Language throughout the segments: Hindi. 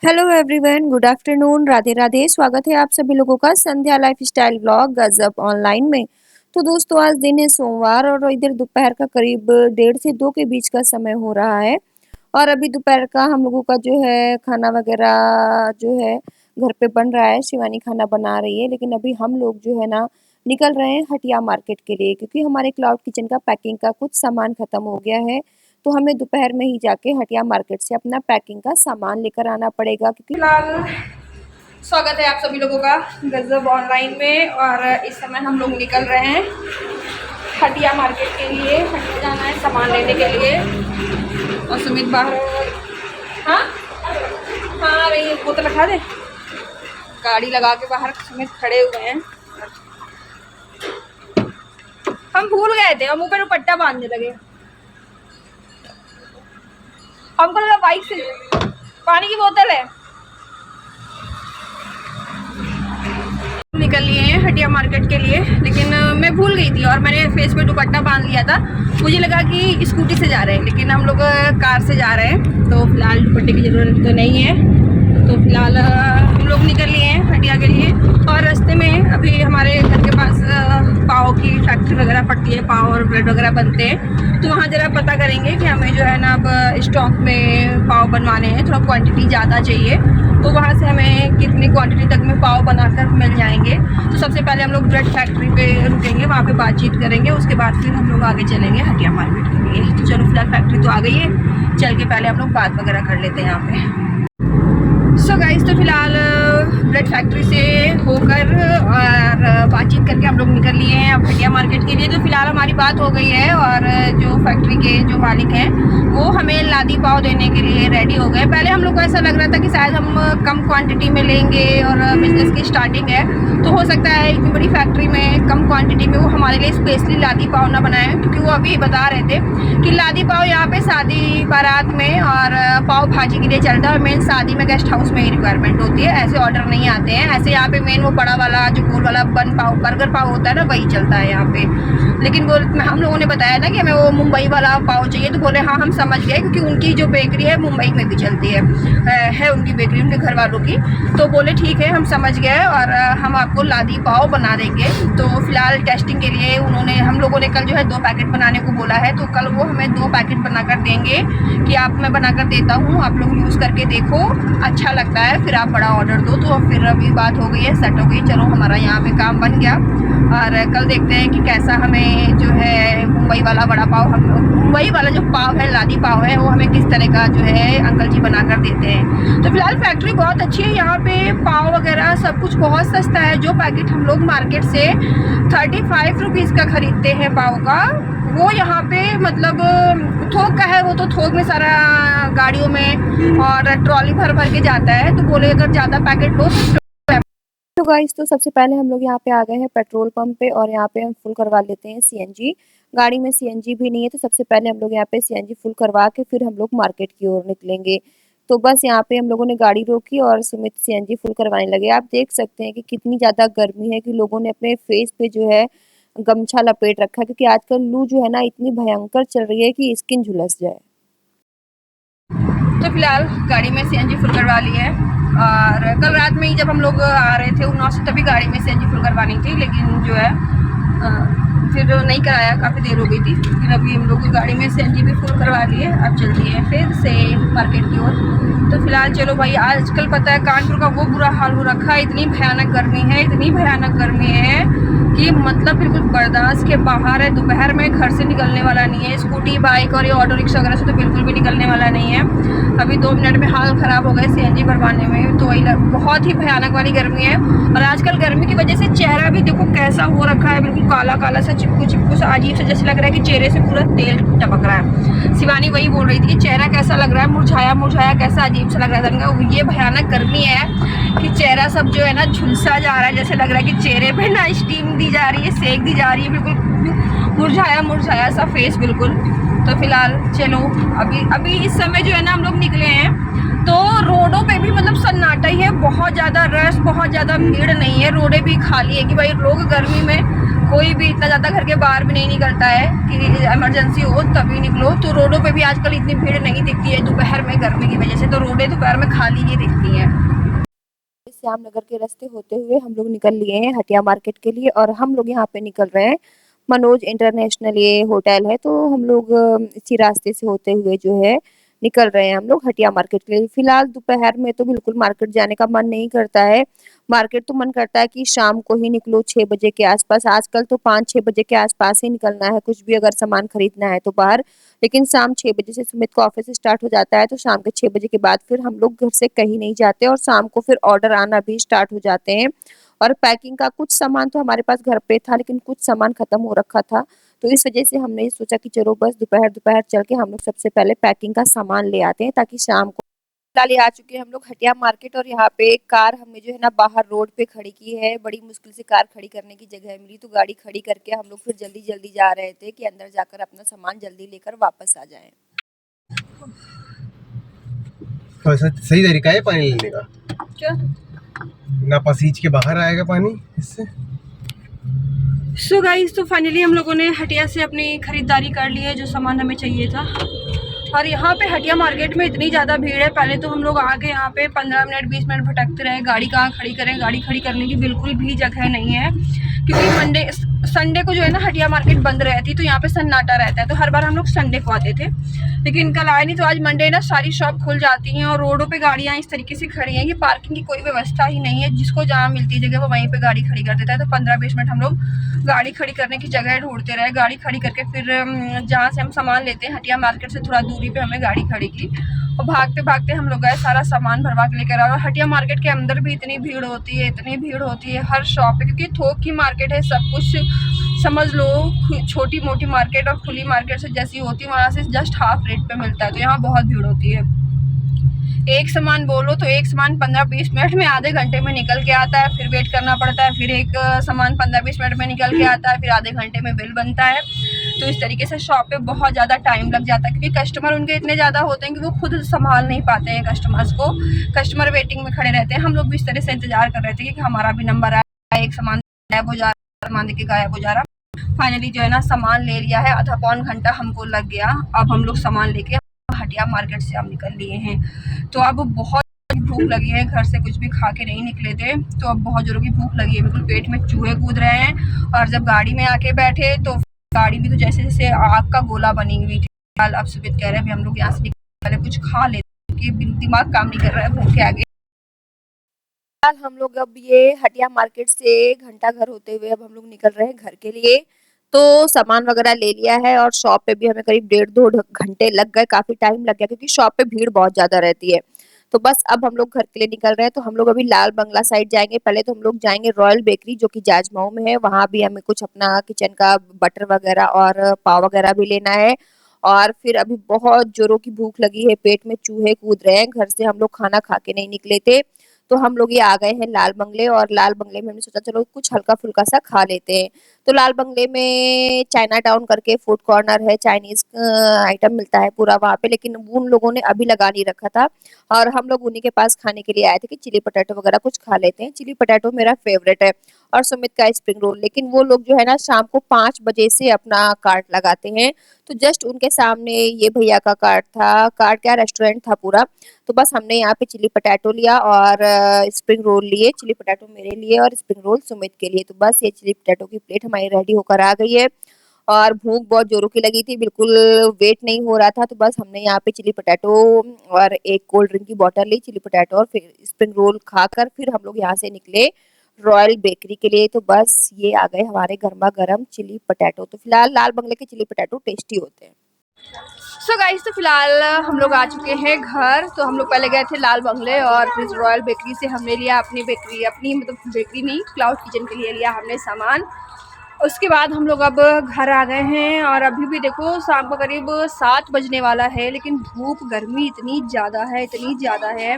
Hello everyone, good afternoon, Radhe Radhe. स्वागत है आप सभी लोगों का संध्या लाइफस्टाइल व्लॉग गजब ऑनलाइन में। तो दोस्तों, आज दिन है सोमवार और इधर दोपहर का करीब 1:30 से 2 के बीच का समय हो रहा है। और अभी दोपहर का हम लोगों का जो है खाना वगैरह जो है घर पे बन रहा है। शिवानी खाना बना रही है, लेकिन अभी हम लोग जो है ना निकल रहे हैं हटिया मार्केट के लिए, क्योंकि हमारे क्लाउड किचन का पैकिंग का कुछ सामान खत्म हो गया है। तो हमें दोपहर में ही जाके हटिया मार्केट से अपना पैकिंग का सामान लेकर आना पड़ेगा, क्योंकि फिलहाल स्वागत है आप सभी लोगों का गजब ऑनलाइन में। और इस समय हम लोग निकल रहे हैं हटिया मार्केट के लिए। हटिया जाना है सामान लेने के लिए। और सुमित बाहर हाँ हाँ रही बोतल रखा दे, गाड़ी लगा के बाहर सुमित खड़े हुए हैं। हम भूल गए थे और मुँह पे दुपट्टा बांधने लगे। हमको लगा बाइक से पानी की बोतल है। निकल लिए हैं हटिया मार्केट के लिए, लेकिन मैं भूल गई थी और मैंने फेस पे दुपट्टा बांध लिया था। मुझे लगा कि स्कूटी से जा रहे हैं, लेकिन हम लोग कार से जा रहे हैं। तो फिलहाल दुपट्टे की ज़रूरत तो नहीं है। तो फिलहाल हम लोग निकल लिए हैं हटिया के लिए। और रास्ते में अभी हमारे घर के पास पाव की फैक्ट्री वगैरह पड़ती है, पाव और ब्रेड वगैरह बनते हैं। तो वहाँ ज़रा पता करेंगे कि हमें जो है ना अब स्टॉक में पाव बनवाने हैं, थोड़ा क्वांटिटी ज़्यादा चाहिए। तो वहाँ से हमें कितनी क्वांटिटी तक में पाव बनाकर मिल जाएंगे। तो सबसे पहले हम लोग ब्रेड फैक्ट्री पे रुकेंगे, वहाँ पे बातचीत करेंगे। उसके बाद फिर हम लोग आगे चलेंगे हटिया मार्केट के लिए। तो चलो फिलहाल फैक्ट्री तो आ गई है, चल के पहले हम लोग बात वगैरह कर लेते हैं यहाँ पे। सो गाइस, तो फिलहाल ब्रेड फैक्ट्री से होकर और बातचीत करके हम लोग निकल लिए हैं अब हटिया मार्केट के लिए। तो फिलहाल हमारी बात हो गई है और जो फैक्ट्री के जो मालिक हैं वो हमें लादी पाव देने के लिए रेडी हो गए। पहले हम लोग को ऐसा लग रहा था कि शायद हम कम क्वांटिटी में लेंगे और बिजनेस की स्टार्टिंग है, तो हो सकता है इतनी बड़ी फैक्ट्री में कम क्वान्टिटी में वो हमारे लिए स्पेशली लादी पाव ना बनाए। क्योंकि वो अभी बता रहे थे कि लादी पाव यहाँ पे शादी बारात में और पाव भाजी के लिए चलता है, और मेन शादी में गेस्ट हाउस में ही रिक्वायरमेंट होती है। ऐसे ऑर्डर नहीं आते हैं। ऐसे यहाँ पे मेन वो बड़ा वाला जो गोल वाला बन पाव बर्गर पाव होता है ना, वही चलता है यहाँ पे। लेकिन वो हम लोगों ने बताया था कि हमें वो मुंबई वाला पाव चाहिए। तो बोले हाँ हम समझ गए, क्योंकि उनकी जो बेकरी है मुंबई में भी चलती है उनकी बेकरी, उनके घर वालों की। तो बोले ठीक है हम समझ गए और हम आपको लादी पाव बना देंगे। तो फिलहाल टेस्टिंग के लिए उन्होंने हम लोगों ने कल जो है 2 पैकेट बनाने को बोला है। तो कल वो हमें 2 पैकेट बनाकर देंगे कि आप मैं बनाकर देता हूँ, आप लोग यूज़ करके देखो, अच्छा लगता है फिर आप बड़ा ऑर्डर दो। तो फिर अभी बात हो गई है, सेट हो गई। चलो हमारा यहाँ पे काम बन गया और कल देखते हैं कि कैसा हमें जो है मुंबई वाला बड़ा पाव, मुंबई वाला जो पाव है लादी पाव है वो हमें किस तरह का जो है अंकल जी बना कर देते हैं। तो फिलहाल फैक्ट्री बहुत अच्छी है, यहाँ पे पाव वगैरह सब कुछ बहुत सस्ता है। जो पैकेट हम लोग मार्केट से 35 रुपीज़ का खरीदते हैं पाव का, वो यहाँ पे मतलब थोक का है। वो तो थोक में सारा गाड़ियों में और ट्रॉली भर भर के जाता है। तो बोले अगर ज़्यादा पैकेट लो तो गाइस, तो सबसे पहले हम लोग यहाँ पे आ गए हैं पेट्रोल पंप पे और यहाँ पे हम फुल करवा लेते हैं सीएनजी। गाड़ी में सीएनजी भी नहीं है, तो सबसे पहले हम लोग यहाँ पे सीएनजी फुल करवा के फिर हम लोग मार्केट की ओर निकलेंगे। तो बस यहाँ पे हम लोगों ने गाड़ी रोकी और सुमित सीएनजी फुल करवाने लगे। आप देख सकते हैं कि कितनी ज़्यादा गर्मी है कि लोगों ने अपने फेस पे जो है गमछा लपेट रखा है, क्योंकि आजकल लू जो है ना इतनी भयंकर चल रही है कि स्किन झुलस जाए। तो फिलहाल गाड़ी में सीएनजी फुल करवा ली है। और कल रात में ही जब हम लोग आ रहे थे उन्नाव से, तभी गाड़ी में सीएनजी फुल करवानी थी, लेकिन जो है फिर नहीं कराया, काफ़ी देर हो गई थी। फिर अभी हम लोग गाड़ी में सीएनजी भी फुल करवा लिए। अब चलती है फिर से मार्केट की ओर। तो फिलहाल चलो भाई, आजकल पता है कानपुर का वो बुरा हाल हो रखा है। इतनी भयानक गर्मी है, इतनी भयानक गर्मी है कि मतलब बिल्कुल बर्दाश्त के बाहर है। दोपहर में घर से निकलने वाला नहीं है। स्कूटी बाइक और ये ऑटो रिक्शा वगैरह से तो बिल्कुल भी निकलने वाला नहीं है। अभी 2 मिनट में हाल ख़राब हो गए सीएनजी भरवाने में। तो वही बहुत ही भयानक वाली गर्मी है। और आजकल गर्मी की वजह से चेहरा भी देखो कैसा हो रखा है, बिल्कुल काला काला सा, चिपकू चिपकू सा, अजीब सा, जैसे लग रहा है कि चेहरे से पूरा तेल टपक रहा है। शिवानी वही बोल रही थी कि चेहरा कैसा लग रहा है, मुरझाया मुरझाया कैसा अजीब सा लग रहा था। ये भयानक गर्मी है कि चेहरा सब जो है ना झुलसा जा रहा है, जैसे लग रहा है कि चेहरे पे ना स्टीम दी जा रही है, सेक दी जा रही है, बिल्कुल मुरझाया मुरझाया सा फेस बिल्कुल। तो फिलहाल चलो अभी इस समय जो है ना हम लोग निकले हैं, तो रोडों पे भी मतलब सन्नाटा ही है। बहुत ज़्यादा रश, बहुत ज़्यादा भीड़ नहीं है, रोडें भी खाली है कि भाई लोग गर्मी में कोई भी इतना ज़्यादा घर के बाहर भी नहीं निकलता है कि इमरजेंसी हो तभी निकलो। तो रोडों पे भी आजकल इतनी भीड़ नहीं दिखती है दोपहर में, गर्मी की वजह से तो रोडें दोपहर में खाली ही दिखती हैं। श्यामनगर के रास्ते होते हुए हम लोग निकल लिए हैं हटिया मार्केट के लिए और हम लोग यहाँ पे निकल रहे हैं मनोज इंटरनेशनल ये होटल है, तो हम लोग इसी रास्ते से होते हुए जो है निकल रहे हैं हम लोग हटिया मार्केट के लिए। फिलहाल दोपहर में तो बिल्कुल मार्केट जाने का मन नहीं करता है। मार्केट तो मन करता है कि शाम को ही निकलो 6 बजे के आसपास। आजकल तो 5-6 बजे के आसपास ही निकलना है, कुछ भी अगर सामान खरीदना है तो बाहर। लेकिन शाम 6 बजे से सुमित का ऑफिस स्टार्ट हो जाता है, तो शाम के 6 बजे के बाद फिर हम लोग घर से कहीं नहीं जाते और शाम को फिर ऑर्डर आना भी स्टार्ट हो जाते हैं। और पैकिंग का कुछ सामान तो हमारे पास घर पे था, लेकिन कुछ सामान खत्म हो रखा था, तो इस वजह से हमने सोचा कि चलो बस दोपहर दोपहर चल के हम लोग सबसे पहले पैकिंग का सामान ले आते हैं ताकि शाम को। फिलहाल ये आ चुके हैं हम लोग हटिया मार्केट और यहाँ पे एक कार हमने जो है ना बाहर रोड पे खड़ी की है। बड़ी मुश्किल से कार खड़ी करने की जगह मिली, तो गाड़ी खड़ी करके हम लोग फिर जल्दी जल्दी जा रहे थे कि अंदर जाकर अपना सामान जल्दी लेकर वापस आ जाएं। तो ऐसा सही तरीका है पानी लेने का, क्या ना पसीज के बाहर आएगा पानी इससे। सो गाइस, तो फाइनली हम लोगों ने हटिया से अपनी खरीदारी कर ली है जो सामान हमें चाहिए था। और यहाँ पे हटिया मार्केट में इतनी ज़्यादा भीड़ है, पहले तो हम लोग आके यहाँ पे 15 मिनट 20 मिनट भटकते रहे, गाड़ी कहाँ खड़ी करें। गाड़ी खड़ी करने की बिल्कुल भी जगह नहीं है, क्योंकि संडे को जो है ना हटिया मार्केट बंद रहती, तो यहाँ पे सन्नाटा रहता है, तो हर बार हम लोग संडे को आते थे। लेकिन कल आए नहीं, तो आज मंडे ना सारी शॉप खुल जाती हैं और रोडों पे गाड़ियाँ इस तरीके से खड़ी हैं कि पार्किंग की कोई व्यवस्था ही नहीं है। जिसको जहाँ मिलती जगह वो वहीं पे गाड़ी खड़ी कर देता है। तो 15-20 मिनट हम लोग गाड़ी खड़ी करने की जगह ढूंढते रहे। गाड़ी खड़ी करके फिर जहाँ से हम सामान लेते हैं हटिया मार्केट से थोड़ा दूरी पे हमने गाड़ी खड़ी की और भागते भागते हम लोग गए सारा सामान भरवा के लेकर आए। और हटिया मार्केट के अंदर भी इतनी भीड़ होती है, इतनी भीड़ होती है हर शॉप पे, क्योंकि थोक की मार्केट है। सब कुछ समझ लो छोटी मोटी मार्केट और खुली मार्केट से जैसी होती है वहाँ से जस्ट हाफ रेट पे मिलता है, तो यहाँ बहुत भीड़ होती है। एक सामान बोलो तो एक सामान 15-20 मिनट में आधे घंटे में निकल के आता है, फिर वेट करना पड़ता है। फिर एक सामान 15-20 मिनट में निकल के आता है, फिर आधे घंटे में बिल बनता है। तो इस तरीके से शॉप पे बहुत ज़्यादा टाइम लग जाता है, क्योंकि कस्टमर उनके इतने ज़्यादा होते हैं कि वो खुद संभाल नहीं पाते हैं कस्टमर्स को। कस्टमर वेटिंग में खड़े रहते हैं। हम लोग भी इस तरह से इंतजार कर रहे थे कि हमारा भी नंबर आया। एक सामान गायब हो जा रहा, सामान देके गायब हो जा रहा। फाइनली जो है ना सामान ले लिया है, आधा पौन घंटा हमको लग गया। अब हम लोग सामान लेके हटिया मार्केट से अब निकल लिए हैं। तो अब बहुत भूख लगी है, घर से कुछ भी खा के नहीं निकले थे, तो अब बहुत जोरों की भूख लगी है। बिल्कुल पेट में चूहे कूद रहे हैं। और जब गाड़ी में आके बैठे तो गाड़ी भी तो जैसे जैसे आग का गोला बनी हुई थी। अब सुमित कह रहे हैं हम लोग यहाँ से पहले कुछ खा लेते, क्योंकि दिमाग काम नहीं कर रहा है भूख के आगे। हम लोग अब ये हटिया मार्केट से घंटा घर होते हुए अब हम लोग निकल रहे हैं घर के लिए। तो सामान वगैरह ले लिया है और शॉप पे भी हमें करीब 1.5-2 घंटे लग गए, काफी टाइम लग गया क्योंकि शॉप पे भीड़ बहुत ज्यादा रहती है। तो बस अब हम लोग घर के लिए निकल रहे हैं। तो हम लोग अभी लाल बंगला साइड जाएंगे। पहले तो हम लोग जाएंगे रॉयल बेकरी जो कि जाजमऊ में है, वहां भी हमें कुछ अपना किचन का बटर वगैरह और पाव वगैरह भी लेना है। और फिर अभी बहुत जोरों की भूख लगी है, पेट में चूहे कूद रहे हैं, घर से हम लोग खाना खा के नहीं निकले थे। तो हम लोग ये आ गए हैं लाल बंगले, और लाल बंगले में हमने सोचा चलो कुछ हल्का फुल्का सा खा लेते हैं। तो लाल बंगले में चाइना टाउन करके फूड कॉर्नर है, चाइनीज आइटम मिलता है पूरा वहाँ पे, लेकिन उन लोगों ने अभी लगा नहीं रखा था और हम लोग उन्हीं के पास खाने के लिए आए थे कि चिली पटेटो वगैरह कुछ खा लेते हैं। चिली पटेटो मेरा फेवरेट है और सुमित का स्प्रिंग रोल। लेकिन वो लोग जो है ना शाम को 5 बजे से अपना कार्ट लगाते हैं, तो जस्ट उनके सामने ये भैया का कार्ट था, कार्ट क्या रेस्टोरेंट था पूरा। तो बस हमने यहाँ पे चिली पटेटो लिया और स्प्रिंग रोल लिए। चिली पटेटो मेरे लिए और स्प्रिंग रोल सुमित के लिए। तो बस ये चिली पटेटो की प्लेट हमारी रेडी होकर आ गई है और भूख बहुत जोरों की लगी थी, बिल्कुल वेट नहीं हो रहा था। तो बस हमने यहाँ पे चिली पटेटो और एक कोल्ड ड्रिंक की बोतल ली, चिली पटेटो और फिर स्प्रिंग रोल खाकर फिर हम लोग यहाँ से निकले रॉयल बेकरी के लिए। तो बस ये आ गए हमारे गर्मा गर्म चिली पटेटो। तो फिलहाल लाल बंगले के चिली पटेटो टेस्टी होते हैं। सो गाइस, तो फिलहाल हम लोग आ चुके हैं घर। तो हम लोग पहले गए थे लाल बंगले और फिर रॉयल बेकरी से हमने लिया अपनी बेकरी, अपनी मतलब बेकरी नहीं, क्लाउड किचन के लिए लिया हमने सामान। उसके बाद हम लोग अब घर आ गए हैं और अभी भी देखो शाम को करीब 7 बजने वाला है, लेकिन धूप गर्मी इतनी ज़्यादा है, इतनी ज़्यादा है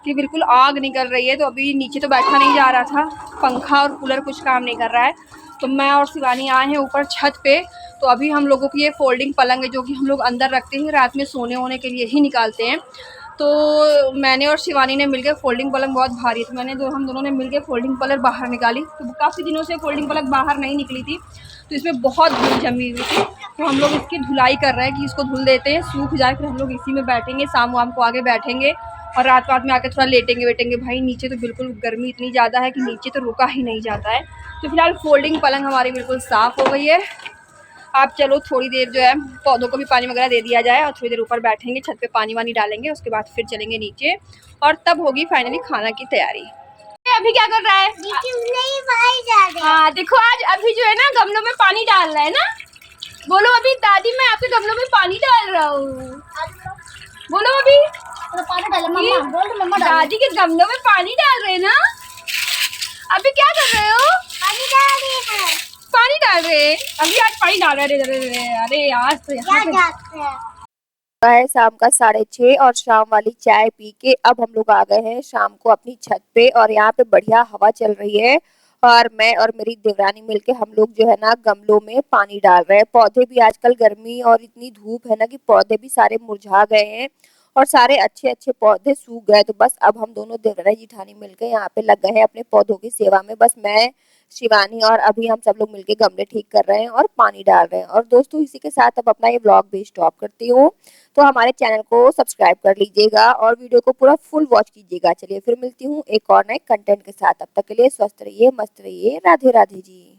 कि बिल्कुल आग निकल रही है। तो अभी नीचे तो बैठा नहीं जा रहा था, पंखा और कूलर कुछ काम नहीं कर रहा है। तो मैं और शिवानी आए हैं ऊपर छत पे। तो अभी हम लोगों की ये फोल्डिंग पलंग है जो कि हम लोग अंदर रखते हैं, रात में सोने वोने के लिए ही निकालते हैं। तो मैंने और शिवानी ने मिलकर फोल्डिंग पलंग बहुत भारी थी, हम दोनों ने मिलकर फोल्डिंग पलंग बाहर निकाली। तो काफ़ी दिनों से फोल्डिंग पलंग बाहर नहीं निकली थी, तो इसमें बहुत धूल जमी हुई थी। तो हम लोग इसकी धुलाई कर रहे हैं कि इसको धुल देते हैं, सूख जाए, फिर हम लोग इसी में बैठेंगे, शाम वाम को आगे बैठेंगे और रात में आके थोड़ा लेटेंगे वेटेंगे। भाई नीचे तो बिल्कुल गर्मी इतनी ज़्यादा है कि नीचे तो रुका ही नहीं जाता है। तो फिलहाल फोल्डिंग पलंग हमारी बिल्कुल साफ़ हो गई है। आप चलो थोड़ी देर जो है पौधों को भी पानी वगैरह दे दिया जाए और थोड़ी देर ऊपर बैठेंगे, छत पे पानी वानी डालेंगे, उसके बाद फिर चलेंगे नीचे और तब होगी फाइनली खाना की तैयारी। अभी क्या कर रहा है? हाँ देखो, आज अभी जो है ना गमलों में पानी डाल रहा है ना। बोलो अभी दादी मैं आपके गमलों में पानी डाल रहा हूँ। बोलो अभी पानी डाल मम्मा, दादी के गमलों में पानी डाल रहे हैं ना। अभी क्या कर रहे हो? पानी डाल रहे हैं अभी, आज पानी डाल रहे हैं। अरे आज तो है शाम का 6:30 और शाम वाली चाय पी के अब हम लोग आ गए हैं शाम को अपनी छत पे और यहाँ पे बढ़िया हवा चल रही है और मैं और मेरी देवरानी मिलके हम लोग जो है ना गमलों में पानी डाल रहे हैं। पौधे भी आजकल गर्मी और इतनी धूप है ना कि पौधे भी सारे मुरझा गए हैं और सारे अच्छे अच्छे पौधे सूख गए। तो बस अब हम दोनों देवरानी जिठानी मिलकर यहाँ पे लग गए हैं अपने पौधों की सेवा में। बस मैं, शिवानी और अभी हम सब लोग मिलके गमले ठीक कर रहे हैं और पानी डाल रहे हैं। और दोस्तों इसी के साथ अब अपना ये व्लॉग भी स्टॉप करती हूँ। तो हमारे चैनल को सब्सक्राइब कर लीजिएगा और वीडियो को पूरा फुल वॉच कीजिएगा। चलिए फिर मिलती हूँ एक और नए कंटेंट के साथ। अब तक के लिए स्वस्थ रहिए, मस्त रहिए, राधे राधे जी।